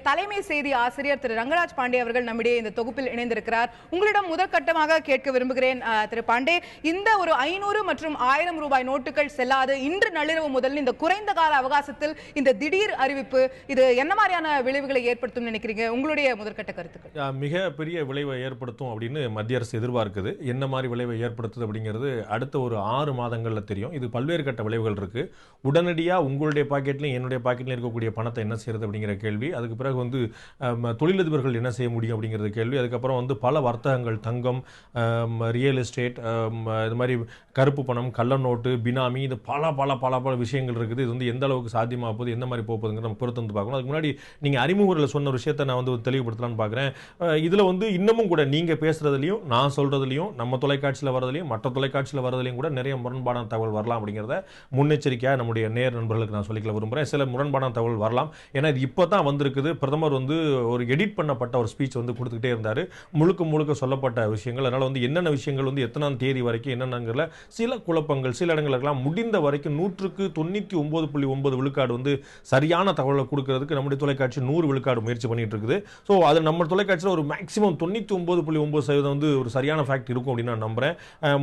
தலைமை செய்தி ஆசிரியர் திரு ரங்கராஜ் பாண்டே அவர்கள் நம்மிடையே இந்த தொகுப்பில் இணைந்திருக்கிறார். உங்களிடம் முதற்கட்டமாக கேட்க விரும்புகிறேன் திரு பாண்டே, இந்த ஒரு 500 மற்றும் 1000 ரூபாய் நோட்டுகள் செல்லாது இன்று நள்ளிரவு முதல் இந்த குறைந்த கால அவகாசத்தில் இந்த திடீர் அறிவிப்பு இது என்ன மாதிரியான விளைவுகளை ஏற்படுத்தும் நினைக்கிறீங்க? உங்களுடைய முதற்கட்ட கருத்துக்கள். மிக பெரிய விளைவை ஏற்படுத்தும் அப்படின்னு மத்திய அரசு எதிர்பார்க்குது. என்ன மாதிரி விளைவை ஏற்படுத்துது அப்படிங்கிறது அடுத்த ஒரு 6 மாதங்கள்ல தெரியும். இது பல்வேறு கட்ட விளைவுகள் இருக்கு. உடனடியாக உங்களுடைய பாக்கெட்லையும் என்னுடைய பாக்கெட்லையும் இருக்கக்கூடிய பணத்தை என்ன செய்யறது அப்படிங்கிற கேள்வி, அதுக்கு பிறகு வந்து தொழிலதிபர்கள் என்ன செய்ய முடியும் அப்படிங்கிறது கேள்வி, அதுக்கப்புறம் வந்து பல வர்த்தகங்கள், தங்கம், ரியல் எஸ்டேட், இது மாதிரி கருப்பு பணம், கள்ள நோட்டு, பினாமி, இது பல பல பல பல விஷயங்கள் இருக்குது. இது வந்து எந்த அளவுக்கு சாத்தியமாக போகுது, எந்த மாதிரி போகுதுங்கிற நம்ம பொறுத்து வந்து பார்க்கணும். அதுக்கு முன்னாடி நீங்கள் அறிமுகத்தில் சொன்ன ஒரு விஷயத்தை நான் வந்து தெளிவுபடுத்தலான்னு பார்க்குறேன். இதில் வந்து இன்னமும் கூட நீங்கள் பேசுகிறதுலையும் நான் சொல்கிறதுலையும் நம்ம தொலைக்காட்சியில் வரதுலையும் மற்ற தொலைக்காட்சியில் வரதுலையும் கூட நிறைய முரண்பாடான தகவல் வரலாம் அப்படிங்கிறத முன்னெச்சரிக்கையாக நம்முடைய நேர் நண்பர்களுக்கு நான் சொல்லிக்கல விரும்புகிறேன். சில முரண்பாடான தகவல் வரலாம். ஏன்னா இது இப்போ தான் வந்திருக்குது. பிரதமர் வந்து ஒரு எடிட் பண்ணப்பட்ட ஒரு ஸ்பீச் வந்து கொடுத்துக்கிட்டே இருந்தார். முழுக்க முழுக்க சொல்லப்பட்ட விஷயங்கள். அதனால் வந்து என்னென்ன விஷயங்கள் வந்து எத்தனாம் தேதி வரைக்கும் என்னென்னங்கிற சில குழப்பங்கள், சில இடங்களுக்கெல்லாம் முடிந்த வரைக்கும் 199.9 விழுக்காடு வந்து சரியான தகவலை கொடுக்கறதுக்கு நம்முடைய தொலைக்காட்சி 100 விழுக்காடு முயற்சி பண்ணிட்டு இருக்குது. ஸோ அது நம்ம தொலைக்காட்சியில் ஒரு மேக்ஸிமம் 99.9% வந்து ஒரு சரியான ஃபேக்ட் இருக்கும் அப்படின்னு நான் நம்புறேன்.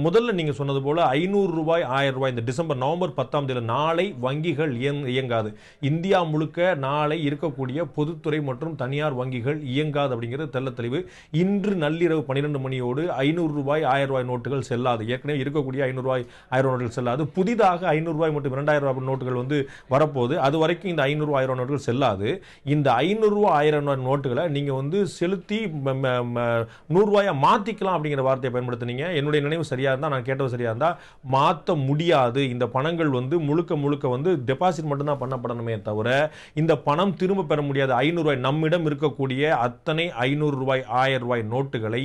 முதல்ல நீங்கள் சொன்னது போல 500 ரூபாய் 1000 ரூபாய் இந்த நவம்பர் 10ஆம் தேதி நாளை வங்கிகள் இயங்காது. இந்தியா முழுக்க நாளை இருக்கக்கூடிய பொதுத்துறை மற்றும் தனியார் வங்கிகள் இயங்காது அப்படிங்கிறது தெள்ள தெளிவு. இன்று நள்ளிரவு 12 மணியோடு 500 ரூபாய் 1000 ரூபாய் நோட்டுகள் செல்லாது. ஏற்கனவே இருக்கக்கூடிய 500 ரூபாய் 1000 நோட்டுகள் செல்லாது. புதிதாக 500 ரூபாய் மற்றும் 2000 ரூபாய் நோட்டுகள் வந்து வரப்போகுது. அது வரைக்கும் இந்த 500 ரூபாய் 1000 நோட்டுகள் செல்லாது. இந்த 500 ரூபாய் 1000 ரூபாய் நோட்டுகளை நீங்க வந்து செலுத்தி 100 ரூபாயா மாத்திக்கலாம் அப்படிங்கிற வார்த்தையை பயன்படுத்தினீங்க. என்னுடைய நினைவு சரியா இருந்தா, நான் கேட்டது சரியா இருந்தா, மாற்ற முடியாது. இந்த பணங்கள் வந்து முழுக்க முழுக்க வந்து டெபாசிட் மட்டும் தான் பண்ணப்படணுமே தவிர இந்த பணம் திரும்ப பெற முடியாது. 500 ரூபாய் நம்மிடம் இருக்கக்கூடிய அத்தனை 500 ரூபாய் 1000 ரூபாய் நோட்டுகளை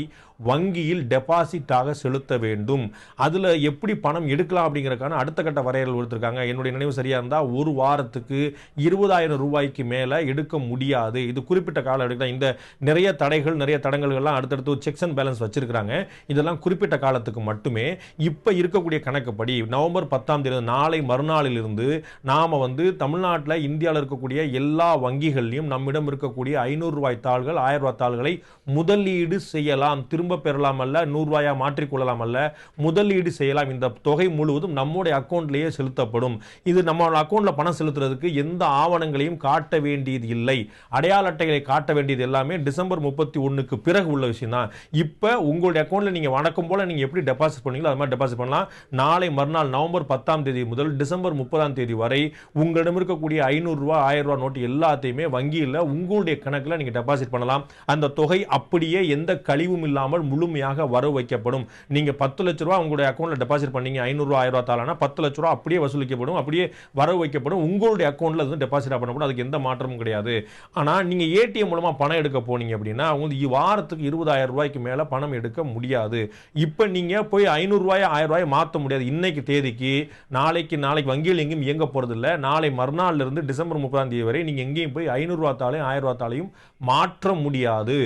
வங்கியில் டெபாசிட்டாக செலுத்த வேண்டும். அதுல எப்படி பணம் எடுக்கலாம் அப்படிங்கறதுக்கான அடுத்த கட்ட வரையறை கொடுத்திருக்காங்க. என்னுடைய நினைவு சரியா இருந்தா ஒரு வாரத்துக்கு 20,000 ரூபாய்க்கு மேல எடுக்க முடியாது. இது குறிப்பிட்ட கால எடுக்கலாம். இந்த நிறைய தடைகள், நிறைய தடங்கல்கள்லாம் அடுத்தடுத்து செக்ஸ் அண்ட் பேலன்ஸ் வச்சிருக்காங்க. இதெல்லாம் குறிப்பிட்ட காலத்துக்கு மட்டுமே. இப்ப இருக்கக்கூடிய கணக்குப்படி நவம்பர் 10ஆம் தேதி நாளை மறுநாளில் இருந்து நாம வந்து தமிழ்நாட்டில் இந்தியாவில் இருக்கக்கூடிய எல்லா வங்கிகள்லையும் நம்மிடம் இருக்கக்கூடிய 500 ரூபாய் தாள்கள் 1000 ரூபாய் தாள்களை முதலீடு செய்யலாம். திரும்ப பெறலாம் அல்ல, 100 ரூபாயா மாற்றிக்கொள்ளலாம் அல்ல, முதலீடு செய்யலாம். இந்த தொகை முழுவதும் நம்முடைய அக்கௌண்ட்லேயே செலுத்தப்படும். இது நம்ம அக்கௌண்ட்ல பணம் செலுத்துறதுக்கு எந்த ஆவணங்களையும் காட்ட வேண்டியது இல்லை. அடையாள அட்டைகளை காட்ட வேண்டியது எல்லாமே டிசம்பர் 31க்கு பிறகு உள்ள விஷயம் தான். இப்ப உங்களுடைய அக்கௌண்ட்ல நீங்க வணக்கம் போல நீங்க எப்படி டெபாசிட் பண்ணீங்களோ அது மாதிரி டெபாசிட் பண்ணலாம். நாளை மறுநாள் நவம்பர் 10ஆம் தேதி முதல் டிசம்பர் 30ஆம் தேதி வரை உங்களிடம் இருக்கக்கூடிய 500 ரூபாய் 1000 ரூபாய் நோட்டு எல்லாத்தையுமே வங்கியில் உங்களுடைய கணக்கில் நீங்க டெபாசிட் பண்ணலாம். அந்த தொகை அப்படியே எந்த கழிவும் இல்லாமல் முழுமையாக வரவு வைக்கப்படும். நீங்க 10 லட்சம் ரூபாய் உங்களுடைய அக்கௌண்ட்ல டெபாசிட் பண்ணீங்க, 500 ரூபாய் 1000 ரூபாய் தாளானா 10 லட்சம் ரூபாய் அப்படியே வசூலிக்கப்படும், அப்படியே வரவு வைக்கப்படும், உங்களுடைய அக்கௌண்ட்ல அது டெபாசிட் பண்ணப்படும். அதுக்கு எந்த மாற்றமும் கிடையாது. ஆனா நீங்க ஏடிஎம் மூலமா பணம் எடுக்க போனீங்க அப்படின்னா உங்களுக்கு வாரத்துக்கு 20,000 ரூபாய்க்கு மேல பணம் எடுக்க முடியாது. இப்ப நீங்க போய் 500 ரூபாய் 1000 ரூபாய் மாற்ற முடியாது. இன்னைக்கு தேதிக்கு நாளைக்கு வங்கியில் எங்கேயும் இயங்க போறது இல்லை. நாளை மறுநாள்ல இருந்து டிசம்பர் 30ஆம் தேதி வரை நீங்க எங்கேயும் போய் 500 ரூபாய் தாளையும் 1000 ரூபாய் தாளையும் மாற்ற முடியாது.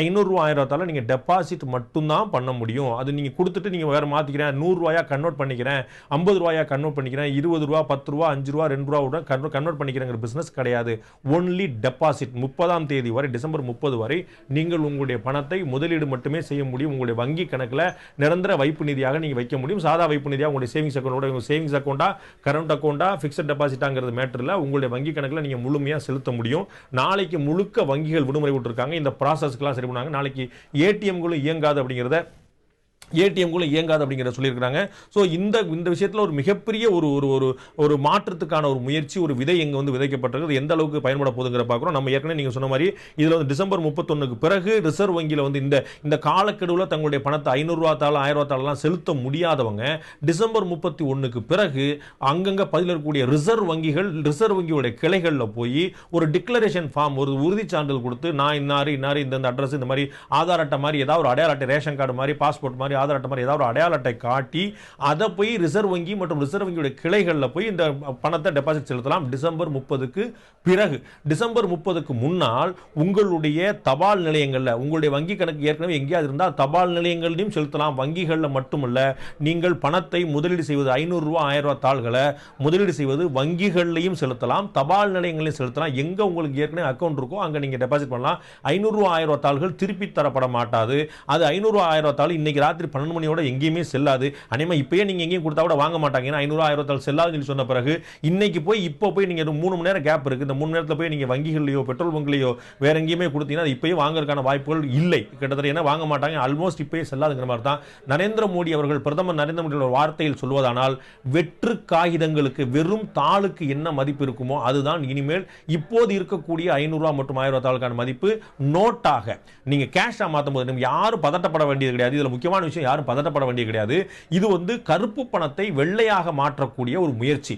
500 ரூபாய் 1000 ரூபாய் நீங்க டெபாசிட் மட்டும்தான் பண்ண முடியும். அது நீங்க கொடுத்துட்டு நீங்க வேற மாத்திக்கிறேன், 100 ரூபாயா கன்வெர்ட் பண்ணிக்கிறேன், 50 ரூபாயா கன்வெர்ட் பண்ணிக்கிறேன், 20 ரூபாய் 10 ரூபாய் 5 ரூபாய் 2 ரூபாய் கன்வெர்ட் பண்ணிக்கிறேங்கிற பிசினஸ் கிடையாது. Only deposit. 30ஆம் தேதி வரை, டிசம்பர் 30 வரை நீங்கள் உங்களுடைய பணத்தை முதலீடு மட்டுமே செய்ய முடியும். உங்களுடைய வங்கி கணக்கில் நிரந்தர வைப்பு நிதியாக நீங்க வைக்க முடியும். சாதா வைப்பு நிதியாக உங்களுடைய சேவிங்ஸ் அக்கௌண்ட், சேவிங்ஸ் அக்கௌண்டா, கரண்ட் அக்கௌண்டா, பிக்ஸட் டெபாசிட்டாங்கிறது மேட்டர்ல உங்களுடைய வங்கி கணக்கில் நீங்க முழுமையா செலுத்த முடியும். நாளைக்கு முழுக்க வங்கிகள் விடுமுறை விட்டுருக்காங்க. இந்த ப்ராசஸ்க்குலாம் சரி பண்ணாங்க. நாளைக்கு ஏடிஎம்களும் இயங்காது அப்படிங்கிறத சொல்லியிருக்கிறாங்க. ஸோ இந்த விஷயத்தில் ஒரு மிகப்பெரிய ஒரு மாற்றத்துக்கான ஒரு முயற்சி, ஒரு விதை எங்க வந்து விதைக்கப்பட்டிருக்கு. எந்த அளவுக்கு பயன்பட போகுதுங்கிற பார்க்குறோம். நம்ம ஏற்கனவே நீங்க சொன்ன மாதிரி இதுல வந்து டிசம்பர் 31க்கு பிறகு ரிசர்வ் வங்கியில் வந்து இந்த காலக்கெடுவில் தங்களுடைய பணத்தை 500 ரூபாய் தாள் 1000 ரூபாய் தாளெல்லாம் செலுத்த முடியாதவங்க டிசம்பர் 31க்கு பிறகு அங்கங்க பதில் இருக்கக்கூடிய ரிசர்வ் வங்கியோட கிளைகளில் போய் ஒரு டிக்ளரேஷன் ஃபார்ம், ஒரு உறுதி சான்றிதழ் கொடுத்து நான் இன்னாரு இந்த அட்ரஸ், இந்த மாதிரி ஆதார் அட்டை மாதிரி ஏதாவது ஒரு அடையாள அட்டை, ரேஷன் கார்டு மாதிரி, பாஸ்போர்ட் மாதிரி, ஆதார் அட்டை மாதிரி ஏதாவது ஒரு அடையாள அட்டை காட்டி அதை போய் ரிசர்வ் வங்கி மற்றும் ரிசர்வ் வங்கியுடைய கிளைகளில் போய் இந்த பணத்தை டெபாசிட் செலுத்தலாம் டிசம்பர் 30க்கு பிறகு. டிசம்பர் 30க்கு முன்னால் உங்களுடைய தபால் நிலையங்களில் உங்களுடைய வங்கி கணக்கு ஏற்கனவே எங்கேயாவது இருந்தால் தபால் நிலையங்களையும் செலுத்தலாம். வங்கிகளில் மட்டுமல்ல, நீங்கள் பணத்தை முதலீடு செய்வது 500 ரூபாய் 1000 ரூபாய் தாள்களை முதலீடு செய்வது வங்கிகள்லையும் செலுத்தலாம், தபால் நிலையங்களையும் செலுத்தலாம். எங்க உங்களுக்கு ஏற்கனவே அக்கௌண்ட் இருக்கோ அங்க நீங்க டெபாசிட் பண்ணலாம். 500 ரூபாய் 1000 ரூபாய் தாள்கள் திருப்பி தரப்பட மாட்டாது. அது 500 ரூபாய் 1000 ரூபாய் தாள் இன்னைக்கு ராத்திரி 12 மணியோட எங்கேயுமே செல்லாது. அனிமே இப்பயே நீங்க எங்கேயும் கொடுத்தா கூட வாங்க மாட்டாங்க. ஏன்னா 500 ரூபாய் 1000 ரூபாய் தாள் செல்லாதுன்னு சொன்ன பிறகு இன்னைக்கு போய் இப்போ போய் நீங்க 3 மணி நேரம் கேப் இருக்கு. இந்த 3 நேரத்தில் போய் நீங்க வங்கிகள்லையோ பெட்ரோல் பங்க்லையோ வேற எங்கேயுமே கொடுத்தீங்கன்னா அது இப்பயே வாங்குறதுக்கான வாய்ப்புகள் இல்லை. கிட்டத்தட்ட என்ன வாங்க மாட்டாங்க, ஆல்மோஸ்ட் இப்பயே செல்லாதுங்கிற மாதிரி தான் நரேந்திர மோடி அவர்கள், பிரதமர் நரேந்திர மோடி ஒரு வார்த்தையில் சொல்வதானால், வெற்று காகிதங்களுக்கு வெறும் தாளுக்கு என்ன மதிப்பு இருக்குமோ அதுதான் இனிமேல் இப்போது இருக்கக்கூடிய 500 ரூபாய் மற்றும் 1000 ரூபாய் தாளுக்கான மதிப்பு நோட்டாக நீங்க கேஷா மாத்தும் போது யாரும் பதட்டப்பட வேண்டியது கிடையாது. இதுல முக்கியமான விஷயம், யாரும் பதட்டப்பட வேண்டியது கிடையாது. இது கருப்பு பணத்தை வெள்ளையாக மாற்றக்கூடிய ஒரு முயற்சி.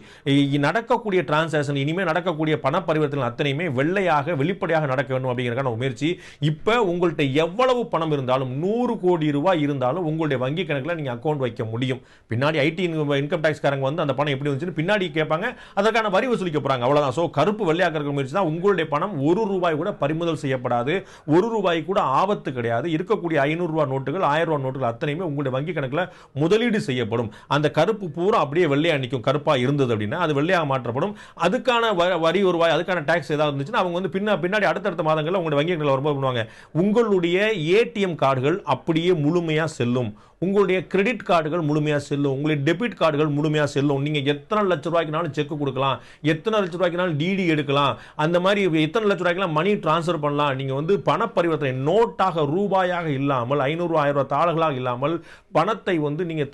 நடக்கக்கூடிய டிரான்சாக்ஷன், இனிமேல் நடக்கக்கூடிய பண பரிவர்த்தனை அத்தனையுமே வெள்ளையாக வெளிப்படையாக நடக்க வேண்டும் அப்படிங்கறதுக்கான முயற்சி. இப்ப உங்கள்கிட்ட எவ்வளவு பணம் இருந்தாலும் 100 கோடி ரூபாய் இருந்தாலும் உங்களுடைய வங்கி கணக்குல நீங்க அக்கௌண்ட் வைக்க முடியும். பின்னாடி ஐடி இன்கம் டாக்ஸ் காரங்க வந்து அந்த பணம் எப்படி வந்துச்சுன்னு பின்னாடி கேட்பாங்க, அதற்கான வரி வசூலிக்க போறாங்க, அவ்வளவுதான். சோ கருப்பு வெள்ளையாக்குற முயற்சி தான். உங்களுடைய பணம் 1 ரூபாய் கூட பறிமுதல் செய்யப்படாது, 1 ரூபாய் கூட ஆபத்து கிடையாது. இருக்கக்கூடிய 500 ரூபாய் நோட்டுகள் 1000 ரூபாய் நோட்டுகள் அத்தனையுமே உங்களுடைய வங்கி கணக்குல முதலீடு செய்யப்படும். அந்த கருப்பு பூரா அப்படியே வெள்ளையா நிற்கும். கருப்பா இருந்தது அப்படின்னா அது வெள்ளையாக மாற்றப்படும். அதுக்கான வரி வருவாய், அதுக்கான டாக்ஸ் ஏதாவது இருந்துச்சுன்னா அவங்க வந்து பின்னாடி அடுத்தடுத்த மாதங்களில் உங்களுடைய வங்கி கணக்குல வரும்போது பண்ணுவாங்க. உங்களுடைய ஏடிஎம் கார்டுகள் அப்படியே முழுமையா செல்லும், உங்களுடைய கிரெடிட் கார்டுகள் முழுமையா செல்லும், உங்களுடைய டெபிட் கார்டுகள் முழுமையா செல்லும். நீங்க எத்தனை லட்சம் ரூபாய்க்குனாலும் செக் கொடுக்கலாம், எத்தனை லட்சம் ரூபாய்க்குனாலும் டிடி எடுக்கலாம், அந்த மாதிரி எத்தனை லட்சம் ரூபாய்க்குலாம் மணி டிரான்ஸ்ஃபர் பண்ணலாம். நீங்க வந்து பண பரிவர்த்தனை நோட்டாக ரூபாயாக இல்லாமல் 500 ரூபாய் 1000 ரூபாய் தாள்களாக இல்லாமல் பணத்தை வந்து நீங்க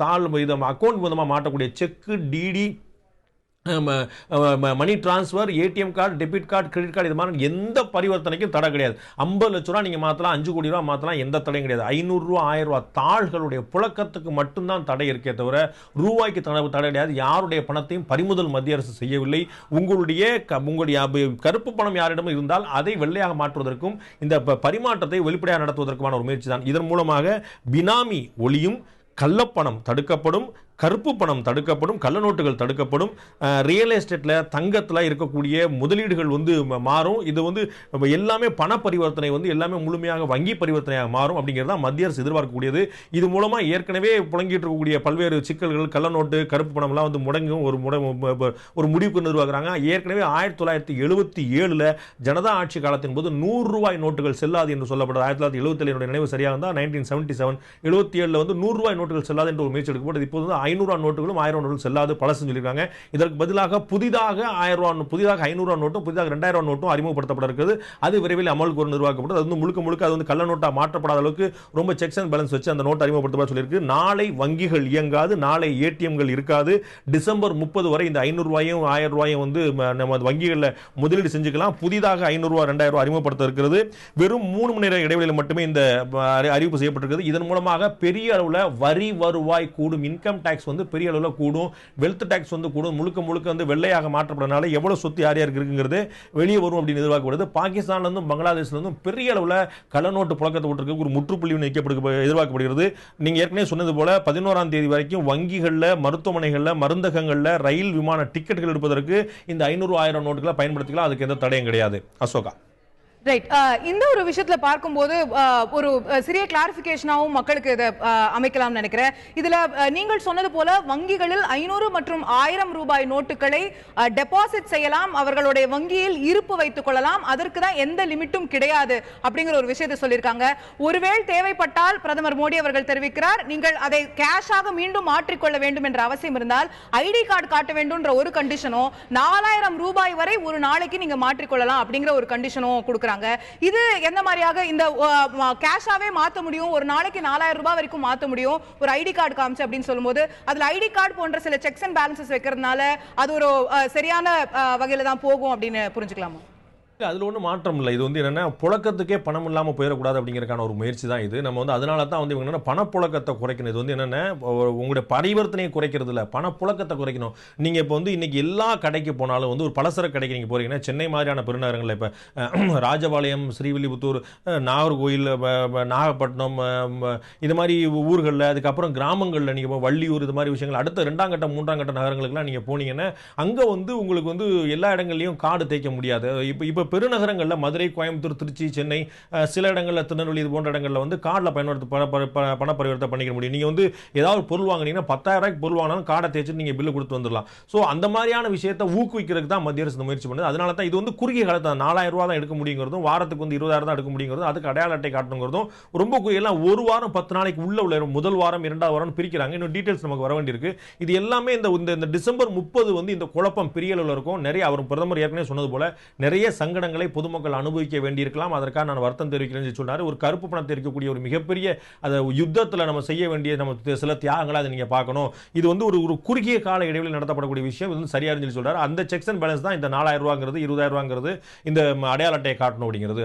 அக்கௌண்ட் மூலமா மாட்டக்கூடிய cheque, DD, money transfer, ATM card, debit card, credit card, இது மாதிரி எந்த பரிவர்த்தனைக்கும் தடை கிடையாது. 50 லட்சம் ரூபாய் நீங்க மாத்தலாம், 5 கோடி ரூபாய் மாத்தலாம், எந்த தடையும் கிடையாது. 500 ரூபாய் 1000 ரூபாய் தாள்களுடைய புழக்கத்துக்கு மட்டும்தான் தடை இருக்கே தவிர ரூபாய்க்கு தடை கிடையாது. யாருடைய பணத்தையும் பறிமுதல் மத்திய அரசு செய்யவில்லை. உங்களுடைய கருப்பு பணம் யாரிடம் இருந்தால் அதை வெள்ளையாக மாற்றுவதற்கும் இந்த பரிமாற்றத்தை வெளிப்படையாக நடத்துவதற்குமான ஒரு முயற்சி தான். இதன் மூலமாக பினாமி ஒளியும், கள்ளப்பணம் தடுக்கப்படும், கருப்பு பணம் தடுக்கப்படும், கள்ள நோட்டுகள் தடுக்கப்படும், ரியல் எஸ்டேட்ல தங்கத்தில் இருக்கக்கூடிய முதலீடுகள் வந்து மாறும். இது வந்து எல்லாமே பண பரிவர்த்தனை வந்து எல்லாமே முழுமையாக வங்கி பரிவர்த்தனையாக மாறும் அப்படிங்கிறது தான் மத்திய அரசு எதிர்பார்க்கக்கூடியது. இது மூலமா ஏற்கனவே புழங்கிட்டு இருக்கக்கூடிய பல்வேறு சிக்கல்கள், கள்ள நோட்டு, கருப்பு பணம்லாம் வந்து முடங்கும் ஒரு முடிவுக்கு நிர்வாகிறாங்க. ஏற்கனவே 1977 ஜனதா ஆட்சி காலத்தின் போது 100 ரூபாய் நோட்டுகள் செல்லாது என்று சொல்லப்பட்டது. 1977 நினைவு சரியாக இருந்தால் 1977 77 வந்து 100 ரூபாய் நோட்டுகள் செல்லாது என்று ஒரு முயற்சி எடுக்கப்பட்டது. இப்போது 500 ரூபாய் நோட்டுகளும் 1000 நோட்டுகள் செல்லாது பழசு சொல்லியிருக்காங்க. இதற்கு பதிலாக புதிதாக 1000 ரூபாய், புதிதாக 500 ரூபாய் நோட்டும், புதிதாக 2000 ரூபாய் நோட்டும் அறிமுகப்படுத்தப்பட இருக்கிறது. அது விரைவில் அமலுக்கு ஒரு நிர்வாகப்பட்டது. அது வந்து முழுக்க அது வந்து கள்ள நோட்டா மாற்றப்படாத அளவுக்கு ரொம்ப செக்ஸ் அண்ட் பேலன்ஸ் வச்சு அந்த நோட் அறிமுகப்படுத்தப்பட சொல்லியிருக்கு. நாளை வங்கிகள் இயங்காது, நாளை ஏடிஎம்கள் இருக்காது. டிசம்பர் 30 வரை இந்த 500 ரூபாயும் 1000 ரூபாயும் வந்து நம்ம வங்கிகளில் முதலீடு செஞ்சுக்கலாம். புதிதாக 500 ரூபாய் 2000 ரூபாய் அறிமுகப்படுத்த இருக்கிறது. வெறும் 3 மணி நேர இடைவெளியில் மட்டுமே இந்த அறிவிப்பு செய்யப்பட்டிருக்கிறது. இதன் மூலமாக பெரிய அளவில் வரி வருவாய் கூடும், இன்கம் டாக்ஸ் வந்து பெரிய அளவில் கூடும், வெல்த் டாக்ஸ் வந்து கூடும். முழுக்க வந்து வெள்ளையாக மாற்றப்படுறதுனால எவ்வளவு சொத்து யார் யாருக்கு இருக்குங்கிறது வெளியே வரும் அப்படின்னு எதிர்பார்க்கப்படுது. பாகிஸ்தான்ல இருந்தும் பங்களாதேஷ்ல இருந்தும் பெரிய அளவில் கள்ள நோட்டு புழக்கத்தை விட்டுருக்கு ஒரு முற்றுப்புள்ளி எதிர்பார்க்கப்படுகிறது. நீங்க ஏற்கனவே சொன்னது போல 11ஆம் தேதி வரைக்கும் வங்கிகளில், மருத்துவமனைகளில், மருந்தகங்களில், ரயில் விமான டிக்கெட்டுகள் எடுப்பதற்கு இந்த 500 1000 நோட்டுகளை பயன்படுத்திக்கலாம். அதுக்கு எந்த தடையும் கிடையாது. அசோகா, ரைட். இந்த ஒரு விஷயத்துல பார்க்கும்போது ஒரு சிறிய கிளாரிபிகேஷனாவும் மக்களுக்கு இதை அமைக்கலாம் நினைக்கிறேன். இதுல நீங்கள் சொன்னது போல வங்கிகளில் 500 மற்றும் 1000 ரூபாய் நோட்டுகளை டெபாசிட் செய்யலாம், அவர்களுடைய வங்கியில் இருப்பு வைத்துக் கொள்ளலாம், அதற்கு தான் எந்த லிமிட்டும் கிடையாது அப்படிங்கிற ஒரு விஷயத்தை சொல்லியிருக்காங்க. ஒருவேளை தேவைப்பட்டால் பிரதமர் மோடி அவர்கள் தெரிவிக்கிறார், நீங்கள் அதை கேஷாக மீண்டும் மாற்றிக்கொள்ள வேண்டும் என்ற அவசியம் இருந்தால் ஐடி கார்டு காட்ட வேண்டும் ஒரு கண்டிஷனோ, 4000 ரூபாய் வரை ஒரு நாளைக்கு நீங்க மாற்றிக்கொள்ளலாம் அப்படிங்கிற ஒரு கண்டிஷனோ கொடுக்கிறாங்க. இது எந்த மாதிரியாக இந்த கேஷாவே மாத்த முடியும், ஒரு நாளைக்கு 4000 ரூபாய் வரைக்கும் மாத்த முடியும் ஒரு ஐடி கார்டு காமிச்சு அப்படின்னு சொல்லும்போது, அதுல ஐடி கார்டு போன்ற சில செக்ஸ் அண்ட் பேலன்சஸ் வைக்கிறதுனால அது ஒரு சரியான வகையில தான் போகும் அப்படின்னு புரிஞ்சுக்கலாமா? அதுல ஒன்றும் மாற்றம் இல்லை. இது வந்து என்னன்னா புழக்கத்துக்கே பணம் இல்லாமல் போயிடக்கூடாது அப்படிங்கிறதுக்கான ஒரு முயற்சி தான் இது. நம்ம வந்து அதனால தான் வந்து இவங்க என்னன்னா பணப்புழக்கத்தை குறைக்கணும். இது வந்து என்னன்னா உங்களுடைய பரிவர்த்தனையை குறைக்கிறது இல்லை, பணப்புழக்கத்தை குறைக்கணும். நீங்க இப்போ வந்து இன்னைக்கு எல்லா கடைக்கு போனாலும் வந்து ஒரு பலசர கடைக்கு நீங்க போறீங்கன்னா சென்னை மாதிரியான பெருநகரங்களில் இப்போ ராஜபாளையம், ஸ்ரீவில்லிபுத்தூர், நாகர்கோயில், நாகப்பட்டினம், இது மாதிரி ஊர்களில், அதுக்கப்புறம் கிராமங்களில் நீங்க வள்ளியூர், இது மாதிரி விஷயங்கள் அடுத்த 2ஆம் கட்ட 3ஆம் கட்ட நகரங்களுக்குலாம் நீங்க போனீங்கன்னா அங்க வந்து உங்களுக்கு வந்து எல்லா இடங்கள்லையும் கார்டு தேய்க்க முடியாது. இப்போ பெருநகரங்களில் மதுரை, கோயம்புத்தூர், திருச்சி, சென்னை, சில இடங்களில் திருநெல்வேலி இது போன்ற இடங்களில் வந்து கார்டில் பண பரிவர்த்தனை பண்ணிக்க முடியும். நீங்கள் வந்து ஏதாவது பொருள் வாங்கினீங்கன்னா 10,000 ரூபாய்க்கு பொருள் வாங்கினாலும் கார்டை தேய்ச்சிட்டு நீங்கள் பில்லு கொடுத்து வந்துடலாம். ஸோ அந்த மாதிரியான விஷயத்தை ஊக்குவிக்கிறதுக்கு தான் மத்திய அரசு முயற்சி பண்ணுது. அதனால தான் இது வந்து குறுகிய காலத்தில் 4,000 ரூபா தான் எடுக்க முடியுங்கிறதும், வாரத்துக்கு வந்து 20,000 தான் எடுக்க முடியுங்கிறதும், அதுக்கு அடையாள அட்டை காட்டணுங்கிறதும் ரொம்ப எல்லாம் ஒரு வாரம் 10 நாளைக்கு உள்ள முதல் வாரம் 2வது வாரம் பிரிக்கிறாங்க. இன்னும் டீடைல்ஸ் நமக்கு வர வேண்டியிருக்கு. இது எல்லாமே இந்த டிசம்பர் 30 வந்து இந்த குழப்பம் பெரிய அளவில் இருக்கும். நிறைய அவர் பிரதமர் ஏற்கனவே சொன்னது போல நிறைய சங்கடங்களை பொதுமக்கள் அனுபவிக்க வேண்டியிருக்கலாம். அதற்காக நான் வருத்தம் தெரிவிக்கிறேன்னு சொன்னார். ஒரு கருப்பு பணத்தை இருக்கக்கூடிய ஒரு மிகப்பெரிய யுத்தத்தில் நம்ம செய்ய வேண்டிய நம்ம சில தியாகங்களை அதை நீங்க பார்க்கணும். இது வந்து ஒரு குறுகிய கால இடைவெளியில் நடத்தப்படக்கூடிய விஷயம். இது சரியா சொல்லி சொல்றாரு. அந்த செக்ஸ் அண்ட் பேலன்ஸ் தான் இந்த 4,000 ரூபாங்கிறது, 20,000 ரூபாங்கிறது, இந்த அடையாள அட்டையை காட்டணும் அப்படிங்கிறது.